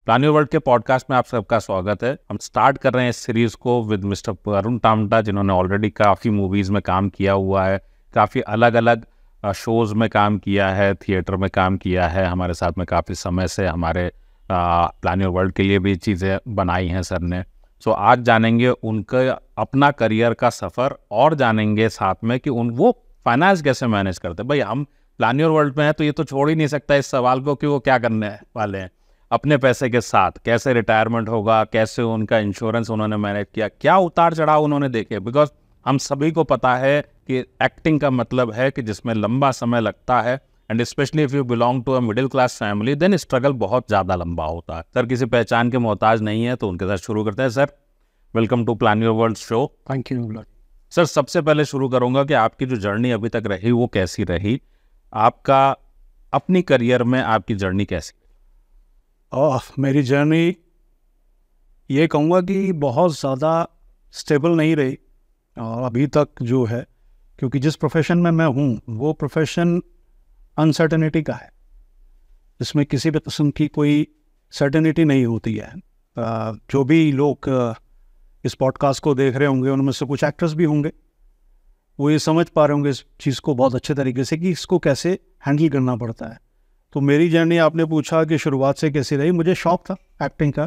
Plan your world के podcast में आप सबका स्वागत है। हम स्टार्ट कर रहे हैं इस सीरीज को विद मिस्टर वरुण टामटा, जिन्होंने ऑलरेडी काफ़ी मूवीज़ में काम किया हुआ है, काफ़ी अलग अलग शोज़ में काम किया है, थिएटर में काम किया है। हमारे साथ में काफ़ी समय से हमारे प्लान योर वर्ल्ड के लिए भी चीज़ें बनाई हैं सर ने। सो आज जानेंगे उनका अपना करियर का सफ़र और जानेंगे साथ में कि वो फाइनेंस कैसे मैनेज करते हैं। भाई हम प्लान योर वर्ल्ड में है तो ये तो छोड़ ही नहीं सकता इस सवाल को कि वो क्या करने वाले हैं अपने पैसे के साथ, कैसे रिटायरमेंट होगा, कैसे उनका इंश्योरेंस उन्होंने मैनेज किया, क्या उतार चढ़ाव उन्होंने देखे। बिकॉज हम सभी को पता है कि एक्टिंग का मतलब है कि जिसमें लंबा समय लगता है, and specially if you belong to a middle class family then struggle बहुत ज़्यादा लंबा होता है। सर किसी पहचान के मोहताज नहीं है, तो उनके साथ शुरू करते हैं। Sir welcome to plan your world show. Thank you sir. सबसे पहले शुरू करूँगा कि आपकी जो जर्नी अभी तक रही वो कैसी रही, आपका अपनी करियर में आपकी जर्नी कैसी? मेरी जर्नी ये कहूँगा कि बहुत ज़्यादा स्टेबल नहीं रही अभी तक जो है, क्योंकि जिस प्रोफेशन में मैं हूँ वो प्रोफेशन अनसर्टेनिटी का है, जिसमें किसी भी किस्म की कोई सर्टेनिटी नहीं होती है। जो भी लोग इस पॉडकास्ट को देख रहे होंगे उनमें से कुछ एक्टर्स भी होंगे, वो ये समझ पा रहे होंगे इस चीज़ को बहुत अच्छे तरीके से कि इसको कैसे हैंडल करना पड़ता है। तो मेरी जर्नी आपने पूछा कि शुरुआत से कैसी रही, मुझे शौक था एक्टिंग का,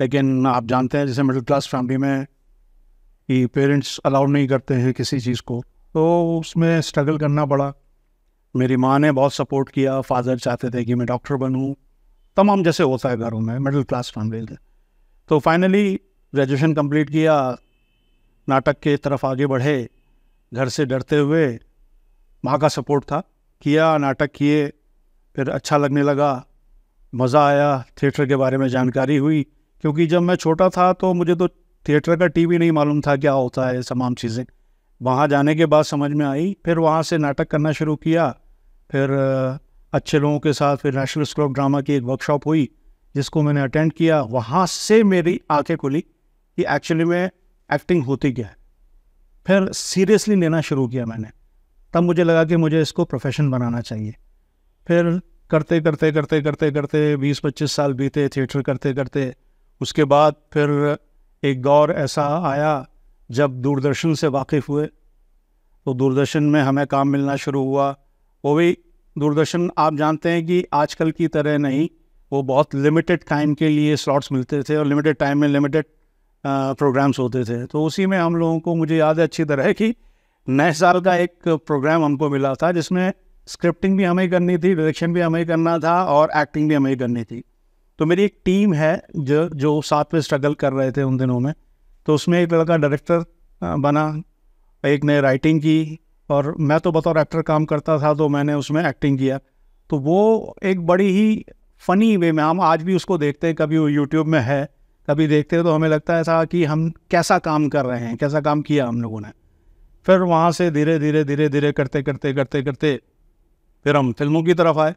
लेकिन आप जानते हैं जैसे मिडिल क्लास फैमिली में कि पेरेंट्स अलाउड नहीं करते हैं किसी चीज़ को, तो उसमें स्ट्रगल करना पड़ा। मेरी माँ ने बहुत सपोर्ट किया, फादर चाहते थे कि मैं डॉक्टर बनूँ, तमाम जैसे होता है घरों में मिडिल क्लास फैमिली से। तो फाइनली ग्रेजुएशन कंप्लीट किया, नाटक के तरफ आगे बढ़े घर से डरते हुए। माँ का सपोर्ट था, किया, नाटक किए, फिर अच्छा लगने लगा, मज़ा आया, थिएटर के बारे में जानकारी हुई। क्योंकि जब मैं छोटा था तो मुझे तो थिएटर का टीवी नहीं मालूम था क्या होता है, तमाम चीज़ें वहाँ जाने के बाद समझ में आई। फिर वहाँ से नाटक करना शुरू किया, फिर अच्छे लोगों के साथ फिर नेशनल स्कूल ऑफ ड्रामा की एक वर्कशॉप हुई जिसको मैंने अटेंड किया। वहाँ से मेरी आंखें खुली कि एक्चुअली में एक्टिंग होती क्या है। फिर सीरियसली लेना शुरू किया मैंने, तब मुझे लगा कि मुझे इसको प्रोफेशन बनाना चाहिए। फिर करते करते करते करते करते 20-25 साल बीते थिएटर करते करते। उसके बाद फिर एक दौर ऐसा आया जब दूरदर्शन से वाकिफ़ हुए, तो दूरदर्शन में हमें काम मिलना शुरू हुआ। वो भी दूरदर्शन आप जानते हैं कि आजकल की तरह नहीं, वो बहुत लिमिटेड टाइम के लिए स्लॉट्स मिलते थे और लिमिटेड टाइम में लिमिटेड प्रोग्राम्स होते थे। तो उसी में हम लोगों को, मुझे याद है अच्छी तरह कि नए साल का एक प्रोग्राम हमको मिला था जिसमें स्क्रिप्टिंग भी हमें करनी थी, डायरेक्शन भी हमें करना था और एक्टिंग भी हमें करनी थी। तो मेरी एक टीम है जो साथ में स्ट्रगल कर रहे थे उन दिनों में। तो उसमें एक लड़का डायरेक्टर बना, एक ने राइटिंग की, और मैं तो बतौर एक्टर काम करता था तो मैंने उसमें एक्टिंग किया। तो वो एक बड़ी ही फ़नी वे में, हम आज भी उसको देखते हैं, कभी वो यूट्यूब में है, कभी देखते हैं तो हमें लगता है था कि हम कैसा काम कर रहे हैं, कैसा काम किया हम लोगों ने। फिर वहाँ से धीरे धीरे धीरे धीरे करते करते करते करते फिर हम फिल्मों की तरफ आए।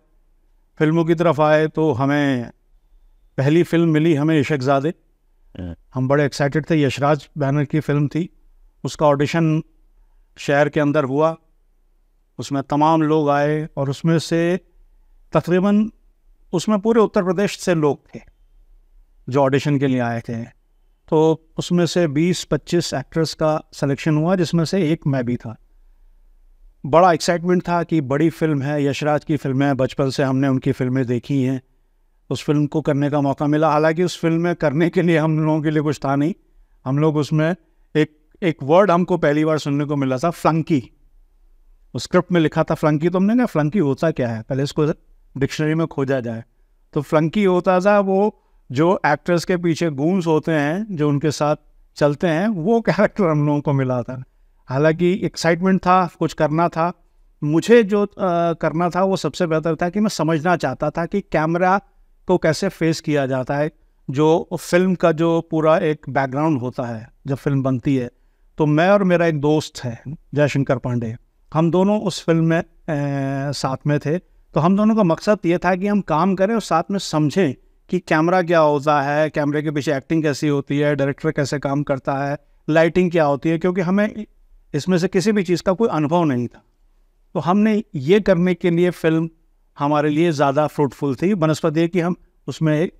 फिल्मों की तरफ आए तो हमें पहली फिल्म मिली हमें इश्कज़ादे। हम बड़े एक्साइटेड थे, यशराज बैनर की फिल्म थी। उसका ऑडिशन शहर के अंदर हुआ, उसमें तमाम लोग आए और उसमें से तकरीबन उसमें पूरे उत्तर प्रदेश से लोग थे जो ऑडिशन के लिए आए थे। तो उसमें से 20-25 एक्टर्स का सिलेक्शन हुआ, जिसमें से एक मैं भी था। बड़ा एक्साइटमेंट था कि बड़ी फिल्म है, यशराज की फिल्म है, बचपन से हमने उनकी फिल्में देखी हैं। उस फिल्म को करने का मौका मिला। हालांकि उस फिल्म में करने के लिए हम लोगों के लिए कुछ था नहीं। हम लोग उसमें एक वर्ड हमको पहली बार सुनने को मिला था, फ्लंकी। उस स्क्रिप्ट में लिखा था फ्लंकी। तो हमने कहा फ्लंकी होता क्या है, पहले इसको डिक्शनरी में खोजा जाए। तो फ्लंकी होता था वो जो एक्टर्स के पीछे गूंस होते हैं, जो उनके साथ चलते हैं, वो कैरेक्टर हम लोगों को मिला था। हालांकि एक्साइटमेंट था, कुछ करना था। मुझे जो करना था वो सबसे बेहतर था कि मैं समझना चाहता था कि कैमरा को कैसे फेस किया जाता है, जो फिल्म का जो पूरा एक बैकग्राउंड होता है जब फिल्म बनती है। तो मैं और मेरा एक दोस्त है जयशंकर पांडे, हम दोनों उस फिल्म में साथ में थे। तो हम दोनों का मकसद ये था कि हम काम करें और साथ में समझें कि कैमरा क्या होता है, कैमरे के पीछे एक्टिंग कैसी होती है, डायरेक्टर कैसे काम करता है, लाइटिंग क्या होती है, क्योंकि हमें इसमें से किसी भी चीज़ का कोई अनुभव नहीं था। तो हमने ये करने के लिए फ़िल्म हमारे लिए ज़्यादा फ्रूटफुल थी, बनस्पत ये कि हम उसमें एक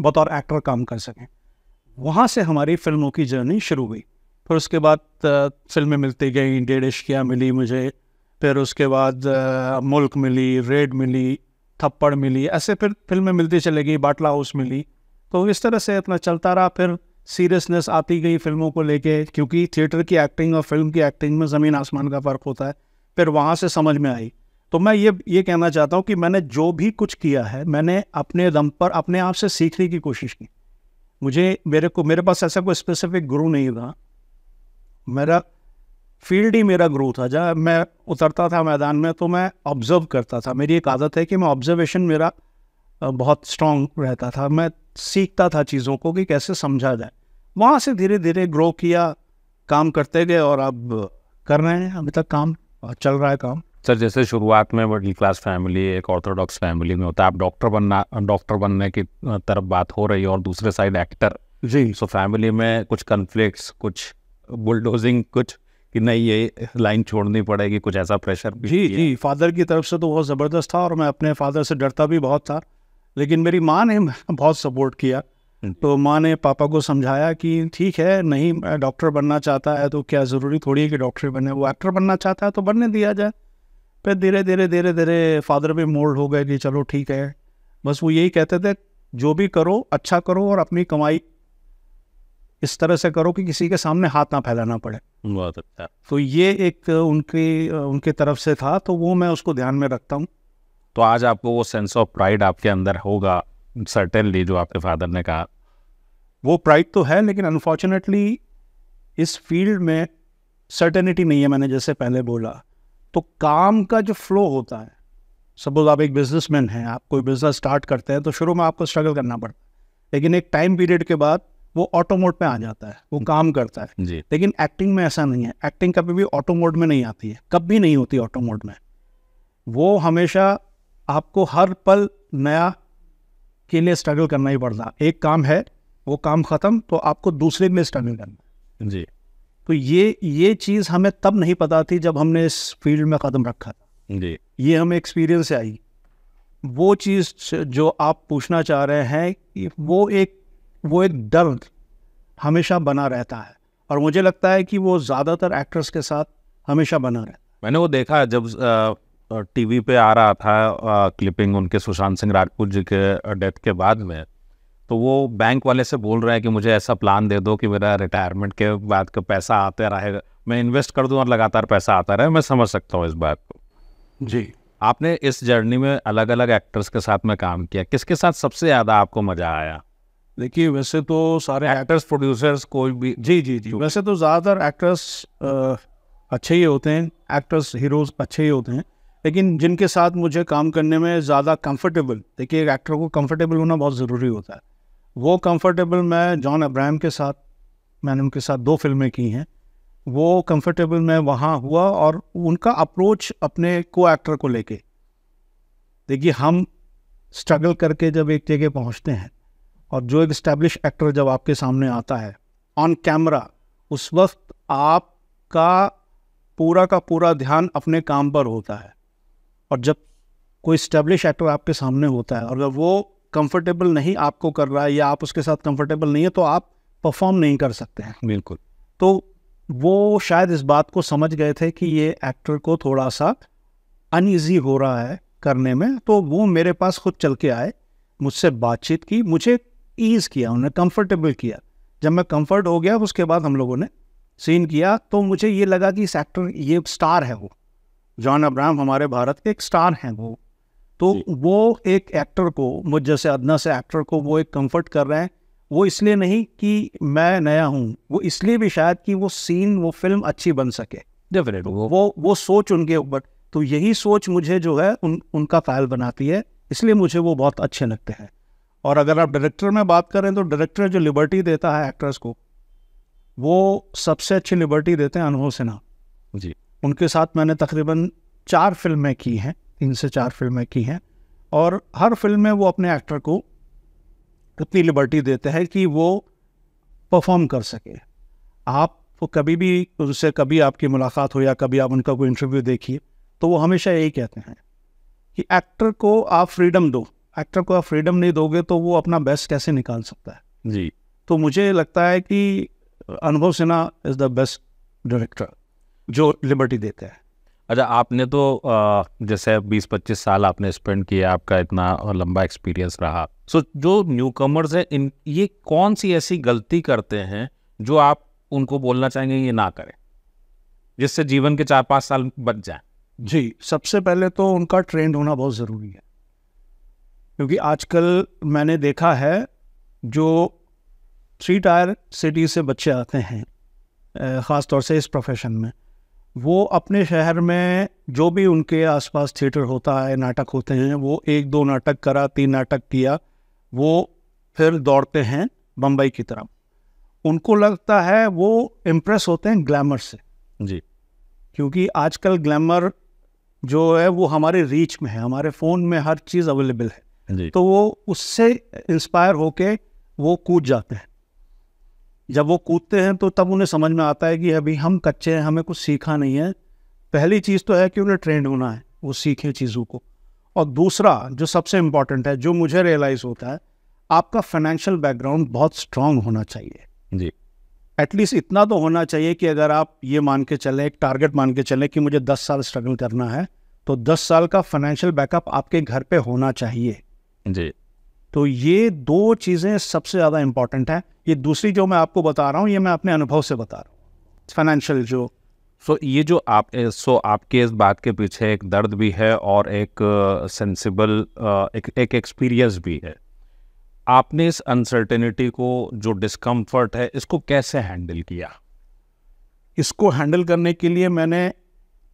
बतौर एक्टर काम कर सकें। वहाँ से हमारी फिल्मों की जर्नी शुरू हुई। फिर उसके बाद फिल्में मिलती गई, डेढ़ इश्किया मिली मुझे, फिर उसके बाद मुल्क मिली, रेड मिली, थप्पड़ मिली, ऐसे फिर फिल्में मिलती चली गई, बाटला हाउस मिली। तो इस तरह से अपना चलता रहा। फिर सीरियसनेस आती गई फिल्मों को लेके, क्योंकि थिएटर की एक्टिंग और फिल्म की एक्टिंग में ज़मीन आसमान का फ़र्क होता है। फिर वहाँ से समझ में आई। तो मैं ये कहना चाहता हूँ कि मैंने जो भी कुछ किया है, मैंने अपने दम पर अपने आप से सीखने की कोशिश की। मेरे पास ऐसा कोई स्पेसिफिक गुरु नहीं था। मेरा फील्ड ही मेरा गुरु था। जब मैं उतरता था मैदान में तो मैं ऑब्जर्व करता था। मेरी एक आदत है कि मैं ऑब्जर्वेशन मेरा बहुत स्ट्रांग रहता था। मैं सीखता था चीज़ों को कि कैसे समझा जाए। वहाँ से धीरे धीरे ग्रो किया, काम करते गए और अब कर रहे हैं, अभी तक काम चल रहा है काम। सर, जैसे शुरुआत में मिडिल क्लास फैमिली, एक ऑर्थोडॉक्स फैमिली में होता है, आप डॉक्टर बनने की तरफ बात हो रही है और दूसरे साइड एक्टर जी। सो फैमिली में कुछ कन्फ्लिक्ट्स, कुछ बुलडोजिंग, कुछ कि नहीं ये लाइन छोड़नी पड़ेगी, कुछ ऐसा प्रेशर भी? जी, फादर की तरफ से तो बहुत ज़बरदस्त था और मैं अपने फादर से डरता भी बहुत था। लेकिन मेरी माँ ने बहुत सपोर्ट किया। तो माँ ने पापा को समझाया कि ठीक है, नहीं डॉक्टर बनना चाहता है तो क्या ज़रूरी थोड़ी है कि डॉक्टर बने, वो एक्टर बनना चाहता है तो बनने दिया जाए। फिर धीरे धीरे फादर भी मोल्ड हो गए कि चलो ठीक है। बस वो यही कहते थे, जो भी करो अच्छा करो और अपनी कमाई इस तरह से करो कि किसी के सामने हाथ ना फैलाना पड़े। बहुत अच्छा। तो ये एक उनके तरफ से था, तो वो मैं उसको ध्यान में रखता हूँ। तो आज आपको वो सेंस ऑफ प्राइड आपके अंदर होगा सर्टेनली, जो आपके फादर ने कहा। वो प्राइड तो है, लेकिन अनफॉर्चुनेटली इस फील्ड में सर्टेनिटी नहीं है। मैंने जैसे पहले बोला, तो काम का जो फ्लो होता है, सपोज आप एक बिजनेसमैन हैं, आप कोई बिजनेस स्टार्ट करते हैं तो शुरू में आपको स्ट्रगल करना पड़ता है, लेकिन एक टाइम पीरियड के बाद वो ऑटो मोड पे आ जाता है, वो काम करता है जी। लेकिन एक्टिंग में ऐसा नहीं है। एक्टिंग कभी भी ऑटो मोड में नहीं आती है, कभी नहीं होती ऑटो मोड में। वो हमेशा आपको हर पल नया के लिए स्ट्रगल करना ही पड़ता। एक काम है, वो काम ख़त्म तो आपको दूसरे के लिए स्ट्रगल करना। जी। तो ये चीज़ हमें तब नहीं पता थी जब हमने इस फील्ड में कदम रखा था। जी। ये हमें एक्सपीरियंस से आई। वो चीज़ जो आप पूछना चाह रहे हैं, वो एक डर हमेशा बना रहता है, और मुझे लगता है कि वो ज़्यादातर एक्टर्स के साथ हमेशा बना रहता है। मैंने वो देखा जब टीवी पे आ रहा था क्लिपिंग उनके सुशांत सिंह राजपूत जी के डेथ के बाद में, तो वो बैंक वाले से बोल रहे हैं कि मुझे ऐसा प्लान दे दो कि मेरा रिटायरमेंट के बाद का पैसा आते रहेगा, मैं इन्वेस्ट कर दूं और लगातार पैसा आता रहे। मैं समझ सकता हूँ इस बात को। जी। आपने इस जर्नी में अलग अलग एक्टर्स के साथ में काम किया, किसके साथ सबसे ज़्यादा आपको मज़ा आया? देखिए, वैसे तो सारे एक्टर्स, प्रोड्यूसर्स, कोई भी? जी, वैसे तो ज़्यादातर एक्टर्स अच्छे ही होते हैं, एक्टर्स हीरोज़ अच्छे ही होते हैं, लेकिन जिनके साथ मुझे काम करने में ज़्यादा कंफर्टेबल, देखिए एक एक्टर को कंफर्टेबल होना बहुत ज़रूरी होता है। वो कंफर्टेबल मैं जॉन अब्राहम के साथ, मैंने उनके साथ 2 फिल्में की हैं। वो कंफर्टेबल मैं वहाँ हुआ, और उनका अप्रोच अपने को एक्टर को लेके, देखिए हम स्ट्रगल करके जब एक जगह पहुँचते हैं और जो एक एस्टैब्लिश एक्टर जब आपके सामने आता है ऑन कैमरा, उस वक्त आपका पूरा का पूरा ध्यान अपने काम पर होता है। और जब कोई एस्टैब्लिश एक्टर आपके सामने होता है और अगर वो कंफर्टेबल नहीं आपको कर रहा है या आप उसके साथ कंफर्टेबल नहीं है, तो आप परफॉर्म नहीं कर सकते हैं। बिल्कुल। तो वो शायद इस बात को समझ गए थे कि ये एक्टर को थोड़ा सा अनईजी हो रहा है करने में, तो वो मेरे पास खुद चल के आए, मुझसे बातचीत की, मुझे ईज़ किया, उन्हें कंफर्टेबल किया। जब मैं कंफर्ट हो गया, उसके बाद हम लोगों ने सीन किया, तो मुझे ये लगा कि इस एक्टर, ये स्टार है, वो जॉन अब्राहम हमारे भारत के एक स्टार हैं वो। तो वो एक एक्टर को, मुझ जैसे अदना से एक्टर को वो एक कंफर्ट कर रहे हैं। वो इसलिए नहीं कि मैं नया हूँ, वो इसलिए भी शायद कि वो सीन, वो फिल्म अच्छी बन सके। डेफिनेट वो सोच उनके ऊपर, तो यही सोच मुझे जो है उनका फ़ाइल बनाती है, इसलिए मुझे वो बहुत अच्छे लगते हैं। और अगर आप डायरेक्टर में बात करें, तो डायरेक्टर जो लिबर्टी देता है एक्टर्स को, वो सबसे अच्छी लिबर्टी देते हैं अनुभव सिन्हा जी। उनके साथ मैंने तकरीबन 4 फिल्में की हैं, 3 से 4 फिल्में की हैं, और हर फिल्म में वो अपने एक्टर को इतनी लिबर्टी देते हैं कि वो परफॉर्म कर सके। आप कभी भी उनसे, कभी आपकी मुलाकात हो या कभी आप उनका कोई इंटरव्यू देखिए, तो वो हमेशा यही कहते हैं कि एक्टर को आप फ्रीडम दो, एक्टर को आप फ्रीडम नहीं दोगे तो वो अपना बेस्ट कैसे निकाल सकता है जी। तो मुझे लगता है कि अनुभव Sinha is the best director जो लिबर्टी देते हैं। अच्छा, आपने तो जैसे 20-25 साल आपने स्पेंड किया, आपका इतना लंबा एक्सपीरियंस रहा, सो जो न्यू कमर्स हैं, इन ये कौन सी ऐसी गलती करते हैं जो आप उनको बोलना चाहेंगे ये ना करें, जिससे जीवन के 4-5 साल बच जाएं? जी, सबसे पहले तो उनका ट्रेंड होना बहुत ज़रूरी है, क्योंकि आजकल मैंने देखा है जो 3 टायर सिटी से बच्चे आते हैं, ख़ास तौर से इस प्रोफेशन में, वो अपने शहर में जो भी उनके आसपास थिएटर होता है, नाटक होते हैं, वो 1-2 नाटक करा, 3 नाटक किया, वो फिर दौड़ते हैं बम्बई की तरफ। उनको लगता है, वो इम्प्रेस होते हैं ग्लैमर से जी। क्योंकि आजकल ग्लैमर जो है वो हमारे रीच में है, हमारे फ़ोन में हर चीज़ अवेलेबल है जी। तो वो उससे इंस्पायर होके वो कूद जाते हैं। जब वो कूदते हैं तो तब उन्हें समझ में आता है कि अभी हम कच्चे हैं, हमें कुछ सीखा नहीं है। पहली चीज़ तो है कि उन्हें ट्रेंड होना है, वो सीखें चीज़ों को। और दूसरा जो सबसे इम्पॉर्टेंट है, जो मुझे रियलाइज़ होता है, आपका फाइनेंशियल बैकग्राउंड बहुत स्ट्रांग होना चाहिए। जी। एटलीस्ट इतना तो होना चाहिए कि अगर आप ये मान के चलें, एक टारगेट मान के चलें कि मुझे 10 साल स्ट्रगल करना है, तो 10 साल का फाइनेंशियल बैकअप आपके घर पे होना चाहिए। जी। तो ये 2 चीज़ें सबसे ज़्यादा इम्पॉर्टेंट है। ये दूसरी जो मैं आपको बता रहा हूँ, ये मैं अपने अनुभव से बता रहा हूँ, फाइनेंशियल जो। ये जो आपके इस बात के पीछे एक दर्द भी है और एक सेंसिबल एक एक्सपीरियंस भी है। आपने इस अनसर्टेनिटी को, जो डिस्कम्फर्ट है, इसको कैसे हैंडल किया? इसको हैंडल करने के लिए मैंने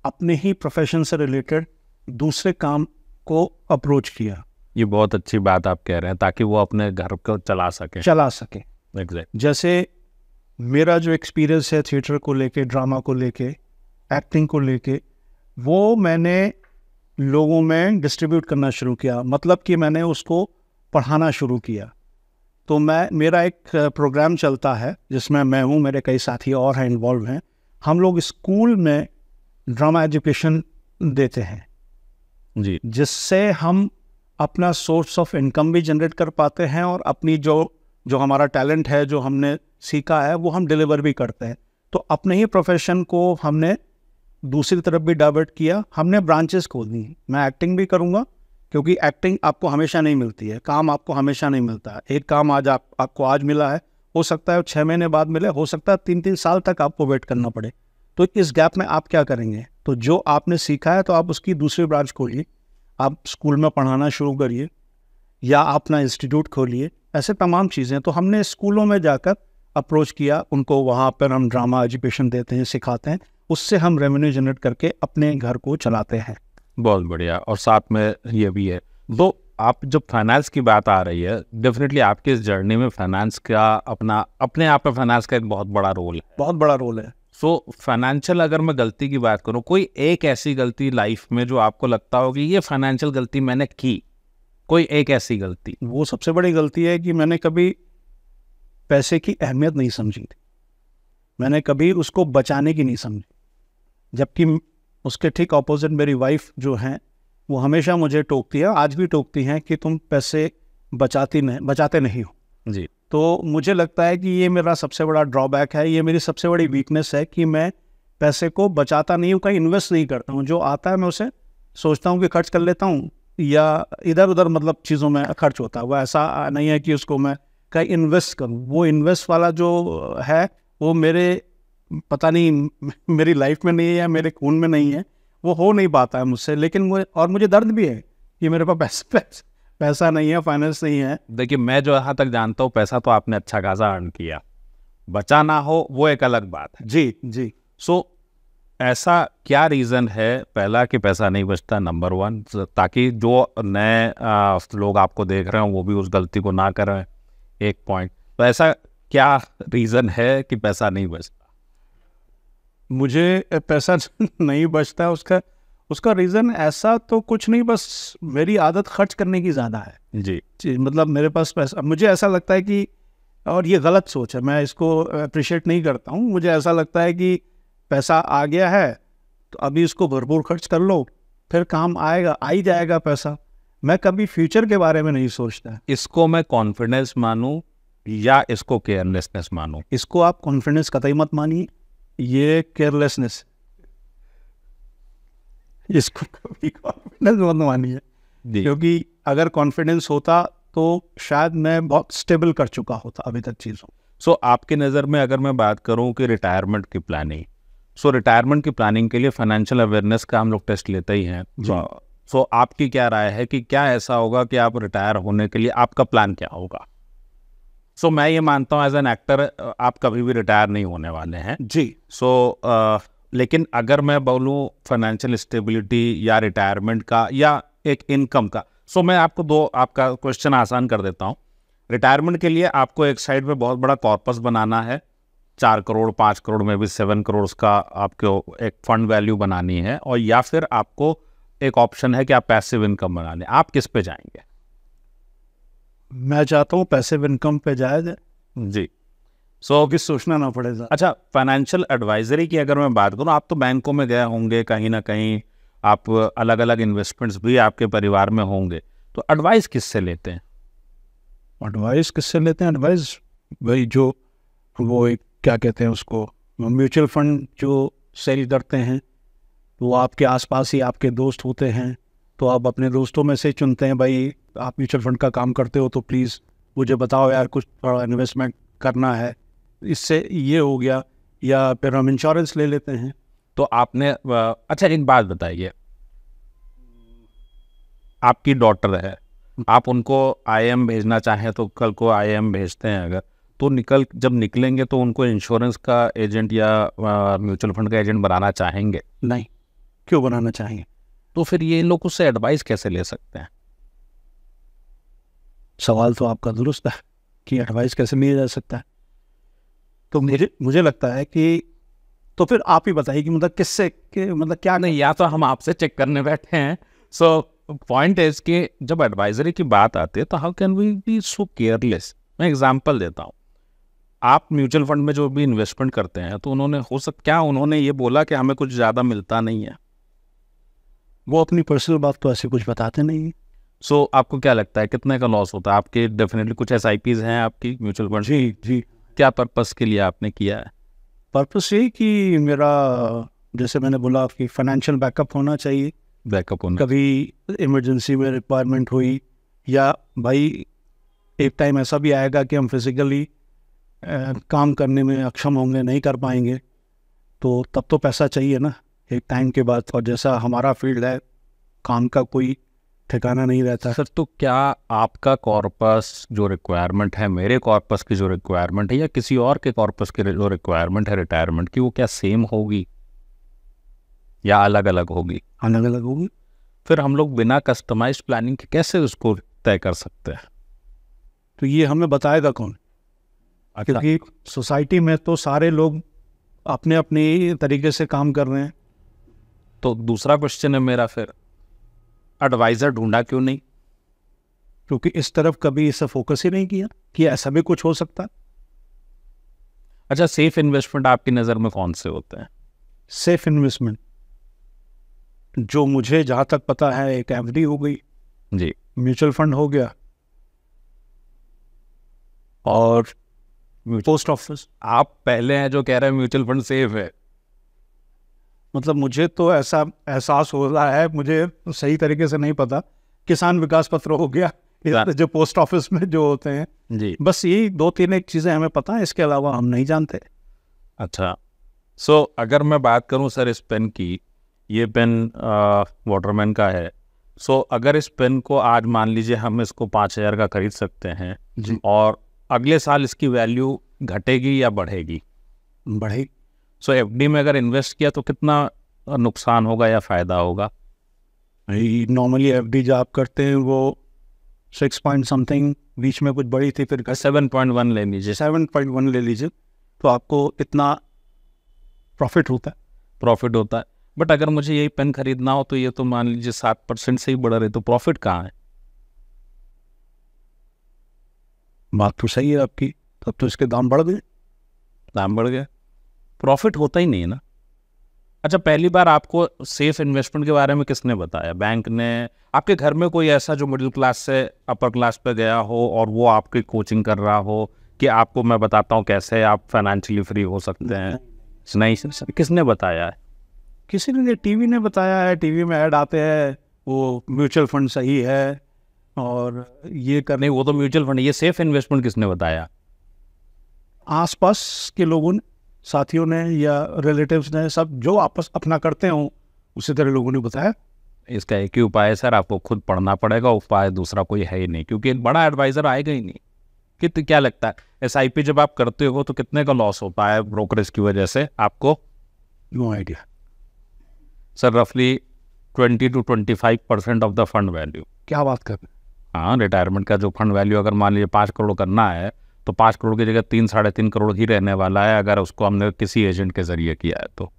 अपने ही प्रोफेशन से रिलेटेड दूसरे काम को अप्रोच किया। ये बहुत अच्छी बात आप कह रहे हैं, ताकि वो अपने घर को चला सके। एग्जैक्ट। जैसे मेरा जो एक्सपीरियंस है थिएटर को लेके, ड्रामा को लेके, एक्टिंग को लेके, वो मैंने लोगों में डिस्ट्रीब्यूट करना शुरू किया। मतलब कि मैंने उसको पढ़ाना शुरू किया। तो मेरा एक प्रोग्राम चलता है जिसमें मैं हूँ, मेरे कई साथी और हैं, इन्वॉल्व हैं। हम लोग स्कूल में ड्रामा एजुकेशन देते हैं जी, जिससे हम अपना सोर्स ऑफ इनकम भी जनरेट कर पाते हैं और अपनी जो हमारा टैलेंट है, जो हमने सीखा है, वो हम डिलीवर भी करते हैं। तो अपने ही प्रोफेशन को हमने दूसरी तरफ भी डाइवर्ट किया। हमने ब्रांचेस खोल दी। मैं एक्टिंग भी करूँगा, क्योंकि एक्टिंग आपको हमेशा नहीं मिलती है, काम आपको हमेशा नहीं मिलता है। एक काम आज आपको आज मिला है, हो सकता है 6 महीने बाद मिले, हो सकता है 3-3 साल तक आपको वेट करना पड़े। तो इस गैप में आप क्या करेंगे? तो जो आपने सीखा है, तो आप उसकी दूसरी ब्रांच खोलिए। आप स्कूल में पढ़ाना शुरू करिए या अपना इंस्टीट्यूट खोलिए, ऐसे तमाम चीज़ें। तो हमने स्कूलों में जाकर अप्रोच किया उनको, वहाँ पर हम ड्रामा एजुकेशन देते हैं, सिखाते हैं, उससे हम रेवेन्यू जनरेट करके अपने घर को चलाते हैं। बहुत बढ़िया। और साथ में ये भी है, तो आप जब फाइनेंस की बात आ रही है, डेफिनेटली आपके इस जर्नी में फाइनेंस का अपने आप में फाइनेंस का एक बहुत बड़ा रोल है। बहुत बड़ा रोल है। सो फाइनेंशियल, अगर मैं गलती की बात करूं, कोई एक ऐसी गलती लाइफ में जो आपको लगता हो कि ये फाइनेंशियल गलती मैंने की, कोई एक ऐसी गलती? वो सबसे बड़ी गलती है कि मैंने कभी पैसे की अहमियत नहीं समझी थी। मैंने कभी उसको बचाने की नहीं समझी। जबकि उसके ठीक ऑपोजिट मेरी वाइफ जो हैं, वो हमेशा मुझे टोकती है, आज भी टोकती हैं कि तुम पैसे बचाते नहीं हो। जी। तो मुझे लगता है कि ये मेरा सबसे बड़ा ड्रॉबैक है, ये मेरी सबसे बड़ी वीकनेस है कि मैं पैसे को बचाता नहीं हूँ, कहीं इन्वेस्ट नहीं करता हूँ। जो आता है मैं उसे सोचता हूँ कि खर्च कर लेता हूँ, या इधर उधर मतलब चीज़ों में खर्च होता है। वो ऐसा नहीं है कि उसको मैं कहीं इन्वेस्ट करूँ। वो इन्वेस्ट वाला जो है, वो मेरे पता नहीं मेरी लाइफ में नहीं है या मेरे खून में नहीं है, वो हो नहीं पाता है मुझसे। लेकिन मुझे दर्द भी है कि मेरे पास पैसा नहीं है, फाइनेंस नहीं है। देखिए, मैं जो यहाँ तक जानता हूँ, पैसा तो आपने अच्छा खासा अर्न किया, बचा ना हो वो एक अलग बात है। जी। सो ऐसा क्या रीज़न है, पहला कि पैसा नहीं बचता, नंबर 1, ताकि जो नए लोग आपको देख रहे हो वो भी उस गलती को ना करें, एक पॉइंट। तो ऐसा क्या रीज़न है कि पैसा नहीं बचता? मुझे पैसा नहीं बचता, उसका रीज़न ऐसा तो कुछ नहीं, बस मेरी आदत खर्च करने की ज़्यादा है। जी, मतलब मेरे पास पैसा, मुझे ऐसा लगता है कि, और ये गलत सोच है, मैं इसको अप्रिशिएट नहीं करता हूँ। मुझे ऐसा लगता है कि पैसा आ गया है तो अभी इसको भरपूर खर्च कर लो, फिर काम आएगा, आ ही जाएगा पैसा। मैं कभी फ्यूचर के बारे में नहीं सोचता। इसको मैं कॉन्फिडेंस मानूं या इसको केयरलेसनेस मानूं? इसको आप कॉन्फिडेंस कतई मत मानिए, ये केयरलेसनेस। इसको कभी कॉन्फिडेंस मत मानिए, क्योंकि अगर कॉन्फिडेंस होता तो शायद मैं बहुत स्टेबल कर चुका होता अभी तक चीज़ों। सो आपके नज़र में अगर मैं बात करूं कि रिटायरमेंट की प्लानिंग, रिटायरमेंट की प्लानिंग के लिए फाइनेंशियल अवेयरनेस का हम लोग टेस्ट लेते ही हैं। सो आपकी क्या राय है कि क्या ऐसा होगा कि आप रिटायर होने के लिए आपका प्लान क्या होगा? मैं ये मानता हूँ एज एन एक्टर आप कभी भी रिटायर नहीं होने वाले हैं जी। लेकिन अगर मैं बोलूँ फाइनेंशियल स्टेबिलिटी या रिटायरमेंट का या एक इनकम का, मैं आपको आपका क्वेश्चन आसान कर देता हूँ। रिटायरमेंट के लिए आपको एक साइड पे बहुत बड़ा कॉर्पस बनाना है, 4 करोड़ 5 करोड़ में भी 7 करोड़ का आपको एक फंड वैल्यू बनानी है, और या फिर आपको एक ऑप्शन है कि आप पैसिव इनकम बना लें। आप किस पे जाएंगे? मैं चाहता हूँ पैसिव इनकम पे जाया जाए जी। कि सोचना ना पड़ेगा। अच्छा, फाइनेंशियल एडवाइजरी की अगर मैं बात करूँ, आप तो बैंकों में गए होंगे, कहीं ना कहीं आप अलग अलग इन्वेस्टमेंट्स भी आपके परिवार में होंगे, तो एडवाइस किससे लेते हैं? एडवाइस किससे लेते हैं? एडवाइस भाई जो वो एक क्या कहते हैं उसको, म्यूचुअल फंड जो सेल करते हैं, वो आपके आसपास ही आपके दोस्त होते हैं, तो आप अपने दोस्तों में से चुनते हैं, भाई आप म्यूचुअल फंड का काम करते हो तो प्लीज़ मुझे बताओ यार, कुछ थोड़ा इन्वेस्टमेंट करना है, इससे ये हो गया। या फिर हम इंश्योरेंस ले लेते हैं। तो आपने अच्छा एक बात बताइए, आपकी डॉटर है, आप उनको IIM भेजना चाहें तो कल को IIM भेजते हैं अगर, तो जब निकलेंगे तो उनको इंश्योरेंस का एजेंट या म्यूचुअल फंड का एजेंट बनाना चाहेंगे? नहीं। क्यों बनाना चाहेंगे? तो फिर ये लोग उससे एडवाइस कैसे ले सकते हैं? सवाल तो आपका दुरुस्त है कि एडवाइस कैसे लिया जा सकता है। तो मुझे लगता है कि तो फिर आप ही बताइए कि मतलब किससे मतलब क्या नहीं, या तो हम आपसे चेक करने बैठे हैं। पॉइंट इज कि जब एडवाइजरी की बात आती है तो how can we be so careless? मैं एग्जांपल देता हूँ। आप म्यूचुअल फंड में जो भी इन्वेस्टमेंट करते हैं, तो उन्होंने ये बोला कि हमें कुछ ज़्यादा मिलता नहीं है? वो अपनी पर्सनल बात तो ऐसे कुछ बताते नहीं है। आपको क्या लगता है कितने का लॉस होता है? आपके डेफिनेटली कुछ SIPs हैं आपकी म्यूचुअल फंड? जी। क्या पर्पस के लिए आपने किया है? पर्पस ये कि मेरा, जैसे मैंने बोला कि फाइनेंशियल बैकअप होना चाहिए। बैकअप होना, कभी इमरजेंसी में रिक्वायरमेंट हुई, या भाई एक टाइम ऐसा भी आएगा कि हम फिजिकली काम करने में अक्षम होंगे, नहीं कर पाएंगे, तो तब तो पैसा चाहिए ना एक टाइम के बाद। और जैसा हमारा फील्ड है, काम का कोई ठिकाना नहीं रहता। सर, तो क्या आपका कॉर्पस जो रिक्वायरमेंट है, मेरे कॉर्पस की जो रिक्वायरमेंट है, या किसी और के कॉर्पस की जो रिक्वायरमेंट है रिटायरमेंट की, वो क्या सेम होगी या अलग अलग होगी? अलग अलग होगी। फिर हम लोग बिना कस्टमाइज्ड प्लानिंग के कैसे उसको तय कर सकते हैं? तो ये हमें बताएगा कौन? क्योंकि सोसाइटी में तो सारे लोग अपने अपने तरीके से काम कर रहे हैं। तो दूसरा क्वेश्चन है मेरा, फिर एडवाइजर ढूंढा क्यों नहीं? क्योंकि इस तरफ कभी इसे फोकस ही नहीं किया कि ऐसा भी कुछ हो सकता है। अच्छा, सेफ इन्वेस्टमेंट आपकी नज़र में कौन से होते हैं? सेफ इन्वेस्टमेंट जो मुझे जहाँ तक पता है, एक FD हो गई जी, म्यूचुअल फंड हो गया, और पोस्ट ऑफिस। आप पहले हैं जो कह रहे हैं म्यूचुअल फंड सेफ है। मतलब मुझे तो ऐसा एहसास हो रहा है, मुझे सही तरीके से नहीं पता। किसान विकास पत्र हो गया, जो पोस्ट ऑफिस में जो होते हैं जी, बस यही 2-3 एक चीज़ें हमें पता है, इसके अलावा हम नहीं जानते। अच्छा, अगर मैं बात करूं सर इस पेन की, ये पेन वाटरमैन का है। अगर इस पेन को आज मान लीजिए हम इसको 5,000 का खरीद सकते हैं जी, और अगले साल इसकी वैल्यू घटेगी या बढ़ेगी? बढ़ेगी। FD में अगर इन्वेस्ट किया तो कितना नुकसान होगा या फ़ायदा होगा? नॉर्मली FD जो आप करते हैं वो 6 पॉइंट समथिंग, बीच में कुछ बड़ी थी, फिर 7.1 ले लीजिए, 7.1 ले लीजिए, तो आपको इतना प्रॉफिट होता है। बट अगर मुझे यही पेन खरीदना हो तो ये तो मान लीजिए 7% से ही बढ़ रहे, तो प्रॉफिट कहाँ है? बात तो सही है आपकी, तब तो इसके दाम बढ़ गए। प्रॉफिट होता ही नहीं है ना। अच्छा, पहली बार आपको सेफ इन्वेस्टमेंट के बारे में किसने बताया? बैंक ने? आपके घर में कोई ऐसा जो मिडिल क्लास से अपर क्लास पे गया हो और वो आपकी कोचिंग कर रहा हो कि आपको मैं बताता हूँ कैसे आप फाइनेंशियली फ्री हो सकते हैं? नहीं सर, किसने बताया है? किसी ने, टीवी ने बताया है, टीवी में ऐड आते हैं, वो म्यूचुअल फंड सही है और ये कर। नहीं, वो तो म्यूचुअल फंड, ये सेफ इन्वेस्टमेंट किसने बताया? आसपास के लोगों ने, साथियों ने या रिलेटिव्स ने, सब जो आपस अपना करते हो उसी तरह लोगों ने बताया। इसका एक ही उपाय है सर, आपको खुद पढ़ना पड़ेगा, उपाय दूसरा कोई है ही नहीं, क्योंकि एक बड़ा एडवाइजर आएगा ही नहीं। कि क्या लगता है SIP जब आप करते हो तो कितने का लॉस होता है ब्रोकरेज की वजह से आपको? नो आइडिया सर, रफली 20 to 25% of the fund value. क्या बात कर रहे हैं? हाँ, रिटायरमेंट का जो फंड वैल्यू अगर मान लीजिए 5 करोड़ करना है तो 5 करोड़ की जगह 3-3.5 करोड़ ही रहने वाला है अगर उसको हमने किसी एजेंट के जरिए किया है तो,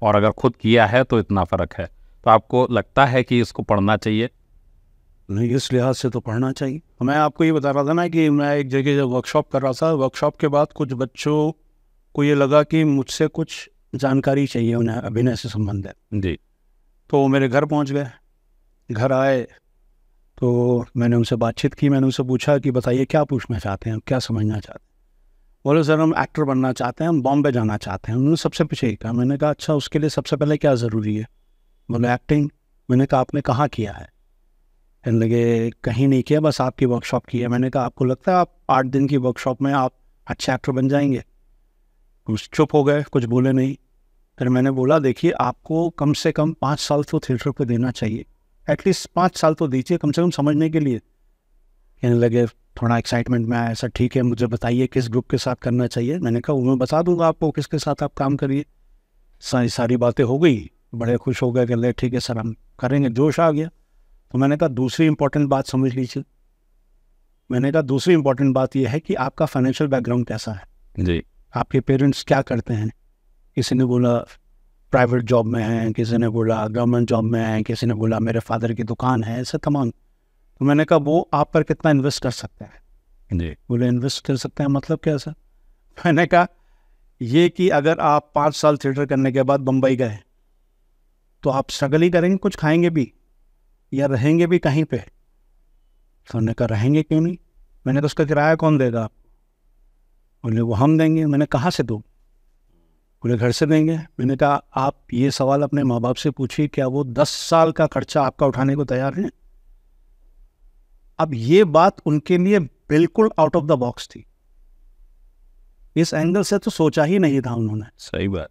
और अगर खुद किया है तो इतना फ़र्क है। तो आपको लगता है कि इसको पढ़ना चाहिए? नहीं, इस लिहाज से तो पढ़ना चाहिए। मैं आपको ये बता रहा था ना कि मैं एक जगह जब वर्कशॉप कर रहा था, वर्कशॉप के बाद कुछ बच्चों को ये लगा कि मुझसे कुछ जानकारी चाहिए उन्हें अभिनय से संबंधित जी। तो वो मेरे घर पहुंच गए। घर आए तो मैंने उनसे बातचीत की, मैंने उनसे पूछा कि बताइए क्या पूछना चाहते हैं, क्या समझना चाहते हैं। बोले सर हम एक्टर बनना चाहते हैं, हम बॉम्बे जाना चाहते हैं। उन्होंने सबसे पीछे ही कहा। मैंने कहा अच्छा, उसके लिए सबसे पहले क्या ज़रूरी है? बोले एक्टिंग। मैंने कहा आपने कहाँ किया है? कहने लगे कहीं नहीं किया, बस आपकी वर्कशॉप की है। मैंने कहा आपको लगता है आप 8 दिन की वर्कशॉप में आप अच्छे एक्टर बन जाएंगे? कुछ चुप हो गए, कुछ बोले नहीं। फिर मैंने बोला देखिए आपको कम से कम 5 साल तो थिएटर पे देना चाहिए, एटलीस्ट 5 साल तो दीजिए कम से कम समझने के लिए। कहने लगे थोड़ा एक्साइटमेंट में आया, ऐसा ठीक है मुझे बताइए किस ग्रुप के साथ करना चाहिए। मैंने कहा मैं बता दूंगा आपको किसके साथ आप काम करिए। सारी बातें हो गई, बड़े खुश हो गए, कह रहे ठीक है सर हम करेंगे, जोश आ गया। तो मैंने कहा दूसरी इंपॉर्टेंट बात समझ लीजिए। मैंने कहा दूसरी इंपॉर्टेंट बात यह है कि आपका फाइनेंशियल बैकग्राउंड कैसा है जी। आपके पेरेंट्स क्या करते हैं? किसी ने बोला प्राइवेट जॉब में है, किसी ने बोला गवर्नमेंट जॉब में है, किसी ने बोला मेरे फादर की दुकान है, ऐसे तमाम। तो मैंने कहा वो आप पर कितना इन्वेस्ट कर सकते हैं? जी। बोले इन्वेस्ट कर सकते हैं मतलब क्या सर? मैंने कहा ये कि अगर आप 5 साल थिएटर करने के बाद बम्बई गए तो आप स्ट्रगल ही करेंगे, कुछ खाएंगे भी या रहेंगे भी कहीं पे? तो उन्होंने कहा रहेंगे क्यों नहीं। मैंने कहा उसका किराया कौन देगा? बोले वो हम देंगे। मैंने कहाँ से दो? बोले घर से देंगे। मैंने कहा आप ये सवाल अपने माँ बाप से पूछिए, क्या वो 10 साल का खर्चा आपका उठाने को तैयार हैं? अब ये बात उनके लिए बिल्कुल आउट ऑफ द बॉक्स थी, इस एंगल से तो सोचा ही नहीं था उन्होंने। सही बात।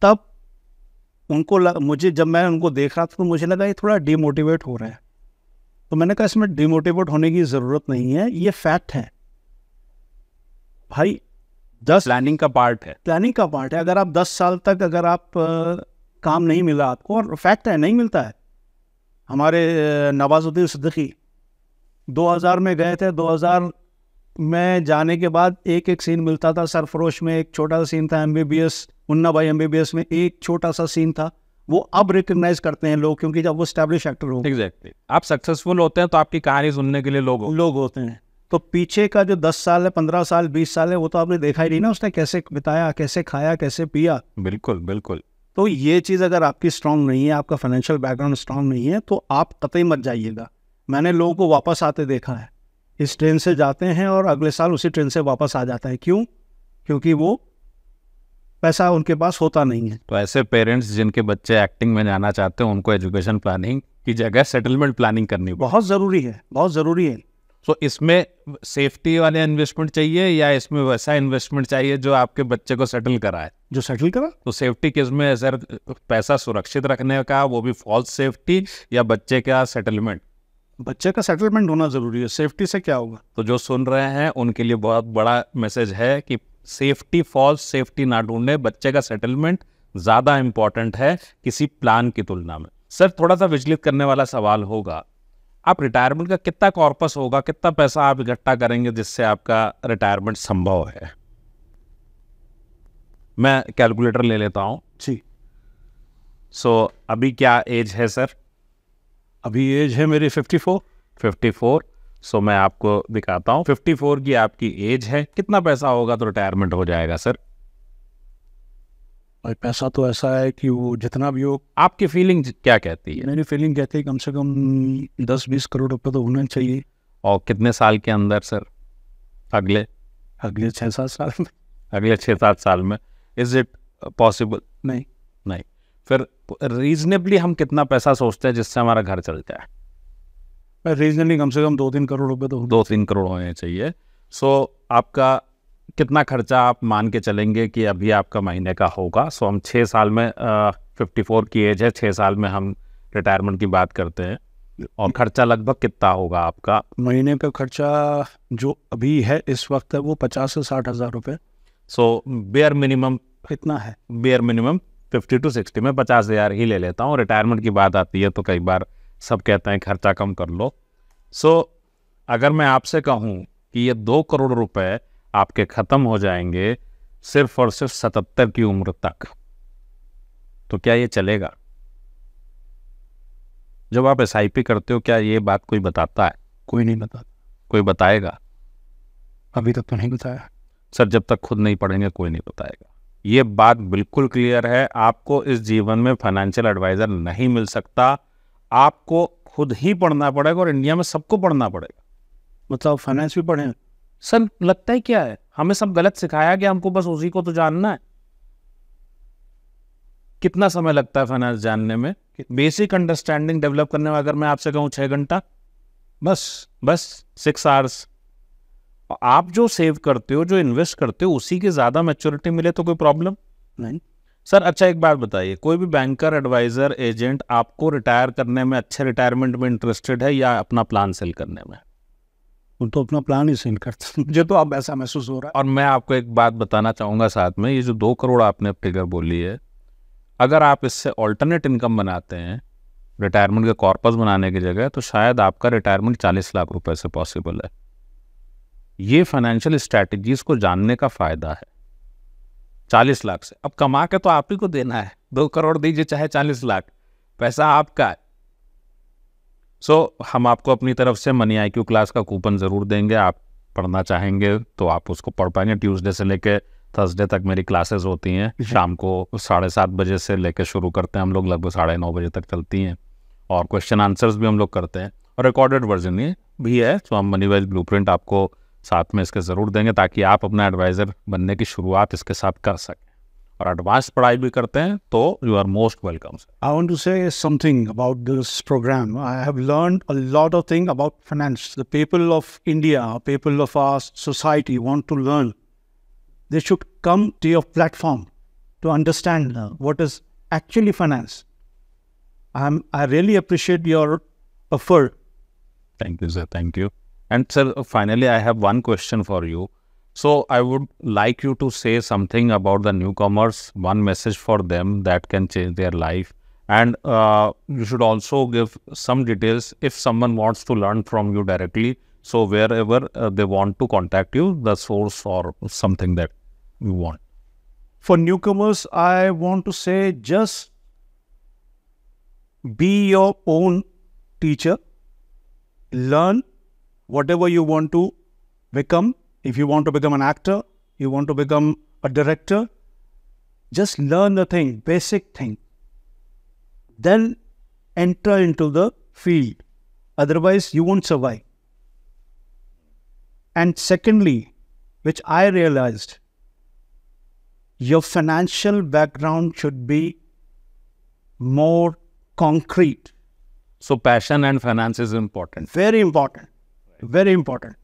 तब उनको मुझे जब मैं उनको देख रहा था तो मुझे लगा ये थोड़ा डिमोटिवेट हो रहा है। तो मैंने कहा इसमें डिमोटिवेट होने की ज़रूरत नहीं है, ये फैक्ट है भाई। 10 प्लानिंग का पार्ट है, प्लानिंग का पार्ट है। अगर आप 10 साल तक अगर आप काम नहीं मिला आपको, और फैक्ट है नहीं मिलता है। हमारे नवाजुद्दीन सिद्दीकी 2000 में गए थे, 2000 में जाने के बाद एक एक सीन मिलता था। सरफरोश में एक छोटा सा सीन था, MBBS मुन्ना भाई MBBS में एक छोटा सा सीन था। वो अब रिकग्नाइज करते हैं लोग, क्योंकि जब वो स्टैब्लिश एक्टर हो एग्जैक्टली आप सक्सेसफुल होते हैं तो आपकी कहानी सुनने के लिए लोग होते हैं। तो पीछे का जो 10 साल है, 15 साल, 20 साल है, वो तो आपने देखा ही नहीं ना उसने कैसे बिताया, कैसे खाया, कैसे पिया। बिल्कुल बिल्कुल। तो ये चीज़ अगर आपकी स्ट्रांग नहीं है, आपका फाइनेंशियल बैकग्राउंड स्ट्रांग नहीं है, तो आप कतई मत जाइएगा। मैंने लोगों को वापस आते देखा है, इस ट्रेन से जाते हैं और अगले साल उसी ट्रेन से वापस आ जाते हैं। क्यों? क्योंकि वो पैसा उनके पास होता नहीं है। तो ऐसे पेरेंट्स जिनके बच्चे एक्टिंग में जाना चाहते हैं उनको एजुकेशन प्लानिंग की जगह सेटलमेंट प्लानिंग करनी बहुत ज़रूरी है, बहुत ज़रूरी है। तो इसमें सेफ्टी वाले इन्वेस्टमेंट चाहिए या इसमें वैसा इन्वेस्टमेंट चाहिए जो आपके बच्चे को सेटल कराए? जो सेटल करा। तो सेफ्टी किस में है सर? पैसा सुरक्षित रखने का, वो भी फॉल्स सेफ्टी, या बच्चे का सेटलमेंट? बच्चे का सेटलमेंट होना ज़रूरी है, सेफ्टी से क्या होगा? तो जो सुन रहे हैं उनके लिए बहुत बड़ा मैसेज है कि सेफ्टी, फॉल्स सेफ्टी ना ढूंढे, बच्चे का सेटलमेंट ज़्यादा इम्पॉर्टेंट है किसी प्लान की तुलना में। सर थोड़ा सा विचलित करने वाला सवाल होगा, आप रिटायरमेंट का कितना कॉर्पस होगा, कितना पैसा आप इकट्ठा करेंगे जिससे आपका रिटायरमेंट संभव है? मैं कैलकुलेटर ले लेता हूँ जी। अभी क्या एज है सर? अभी एज है मेरी 54। मैं आपको दिखाता हूँ। 54 की आपकी एज है, कितना पैसा होगा तो रिटायरमेंट हो जाएगा सर? और पैसा तो ऐसा है कि वो जितना भी हो, आपकी फीलिंग क्या कहती है? मेरी फीलिंग कहती है कम से कम 10-20 करोड़ रुपए तो होना चाहिए। और कितने साल के अंदर सर? अगले अगले 6-7 साल में। अगले 6-7 साल में? Is it possible? नहीं। नहीं। फिर रीजनेबली हम कितना पैसा सोचते हैं जिससे हमारा घर चलता है? रीजनली कम से कम 2-3 करोड़ रुपए तो 2-3 करोड़ होने चाहिए। सो आपका कितना खर्चा आप मान के चलेंगे कि अभी आपका महीने का होगा? सो हम 6 साल में 54 की एज है, 6 साल में हम रिटायरमेंट की बात करते हैं, और खर्चा लगभग कितना होगा आपका? महीने का खर्चा जो अभी है इस वक्त है वो 50 से 60 हज़ार रुपये। सो बेयर मिनिमम इतना है। बेयर मिनिमम 50 to 60 में 50,000 ही ले लेता हूँ। रिटायरमेंट की बात आती है तो कई बार सब कहते हैं खर्चा कम कर लो। सो अगर मैं आपसे कहूँ कि ये 2 करोड़ रुपए आपके ख़त्म हो जाएंगे सिर्फ और सिर्फ 77 की उम्र तक, तो क्या ये चलेगा? जब आप SIP करते हो क्या ये बात कोई बताता है? कोई नहीं बताता। कोई बताएगा? अभी तक तो नहीं बताया सर। जब तक खुद नहीं पढ़ेंगे कोई नहीं बताएगा। ये बात बिल्कुल क्लियर है। आपको इस जीवन में फाइनेंशियल एडवाइज़र नहीं मिल सकता, आपको खुद ही पढ़ना पड़ेगा, और इंडिया में सबको पढ़ना पड़ेगा। मतलब फाइनेंस भी पढ़े? सर लगता है क्या है, हमें सब गलत सिखाया गया, हमको बस उसी को तो जानना है। कितना समय लगता है फाइनेंस जानने में? बेसिक अंडरस्टैंडिंग डेवलप करने में अगर मैं आपसे कहूँ 6 घंटा, बस 6 आवर्स। आप जो सेव करते हो, जो इन्वेस्ट करते हो, उसी की ज़्यादा मैच्योरिटी मिले तो कोई प्रॉब्लम नहीं। सर अच्छा एक बात बताइए, कोई भी बैंकर, एडवाइज़र, एजेंट आपको रिटायर करने में, अच्छे रिटायरमेंट में इंटरेस्टेड है या अपना प्लान सेल करने में? वो तो अपना प्लान ही सेल करते हैं। मुझे तो अब ऐसा महसूस हो रहा है। और मैं आपको एक बात बताना चाहूँगा साथ में, ये जो 2 करोड़ आपने फिगर बोली है, अगर आप इससे ऑल्टरनेट इनकम बनाते हैं रिटायरमेंट का कॉर्पस बनाने की जगह, तो शायद आपका रिटायरमेंट 40 लाख रुपए से पॉसिबल है। ये फाइनेंशियल स्ट्रैटेजीज को जानने का फ़ायदा है। 40 लाख से अब कमा के तो आप ही को देना है, 2 करोड़ दीजिए चाहे 40 लाख, पैसा आपका है। सो हम आपको अपनी तरफ से मनी IQ क्लास का कूपन ज़रूर देंगे। आप पढ़ना चाहेंगे तो आप उसको पढ़ पाएंगे। ट्यूसडे से लेके थर्सडे तक मेरी क्लासेस होती हैं, शाम को 7:30 बजे से लेकर शुरू करते हैं हम लोग, लगभग 9:30 बजे तक चलती हैं, और क्वेश्चन आंसर्स भी हम लोग करते हैं, और रिकॉर्डेड वर्जन ये भी है। तो हम मनी वाइज ब्लूप्रिंट आपको साथ में इसके ज़रूर देंगे, ताकि आप अपना एडवाइज़र बनने की शुरुआत इसके साथ कर सकें, और एडवांस पढ़ाई भी करते हैं तो you are most welcome. I want to say something about this program. I have learned a lot of things about finance. The people of India, people of our society want to learn. They should come to your platform to understand what is actually finance. I really appreciate your effort. Thank you, sir. Thank you. And sir, finally, I have one question for you. So I would like you to say something about the newcomers, one message for them that can change their life. And you should also give some details if someone wants to learn from you directly. So wherever they want to contact you, the source or something that you want. For newcomers, I want to say just be your own teacher. Learn whatever you want to become. If you want to become an actor, you want to become a director, just learn the thing, basic thing. Then enter into the field. Otherwise, you won't survive. And secondly, which I realized, your financial background should be more concrete. So passion and finance is important. Very important. Very important.